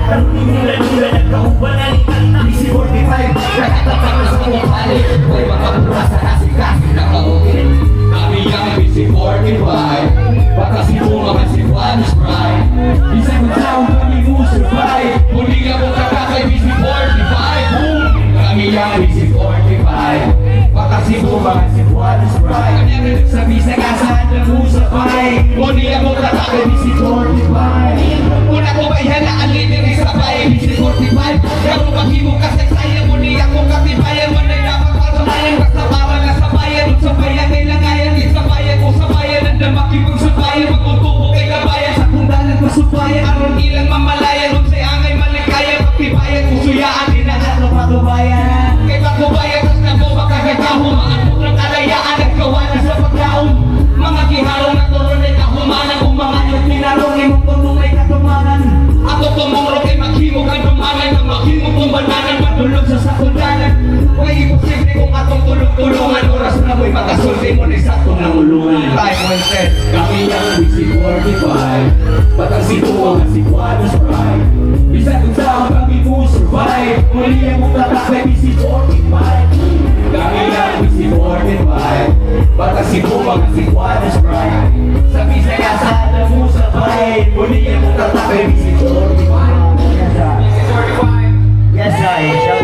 Nagkahulan nagkahubanan DC-45 nakatatang sa kumali may mga purasa na sikas nakaugin. Kami ang DC-45 baka si Bunga si Juan Sprite. Isang taong kami mo survive. Muli ako kakakay DC-45. Boom! Kami ang DC-45 Baka si Bunga si Juan Sprite. Sa bisa kasahan na mo sabay. Muli ako kakakay DC-45 Una ko ba ihalaan lider isabay DC-45 Gawang maghimo kasaysayan muli ako katibayan manay napakasamayan basta para na sa bayan sa bayan ay langayan isabayan ko sa bayan ang damakibog sa bayan magtutubo kay kabayan sa kundalan masubayan aron ilang mamalayan kung say angay malikayan pagtibayan kusuyaan dinahan Ano patubayan? kay pagkubayan tas na mo makagagaho maanpok ng kalayaan naggawa na sa pagkaon mga giharong na turon ay kahumanan kung mga yung pinarong imong tunay katumanan ako tumurong kay maghimog ang dumanan ng maghimog kong bananan matulog sa sakundanan huwag imposible kung atong tulong-tulungan oras na mo'y makasulti mo ni sakto ng ulungan time wasted Kami ang DC-45 Batang si Bunga si Juan Sprite. Bisa kung saan kami mo survive. Muli ang mong tatakay DC-45 Kami ang DC-45 Batang si Bunga si Juan Sprite. Sa bisa kasahan na mo sabay. Muli ang mong tatakay DC-45 Yes, I.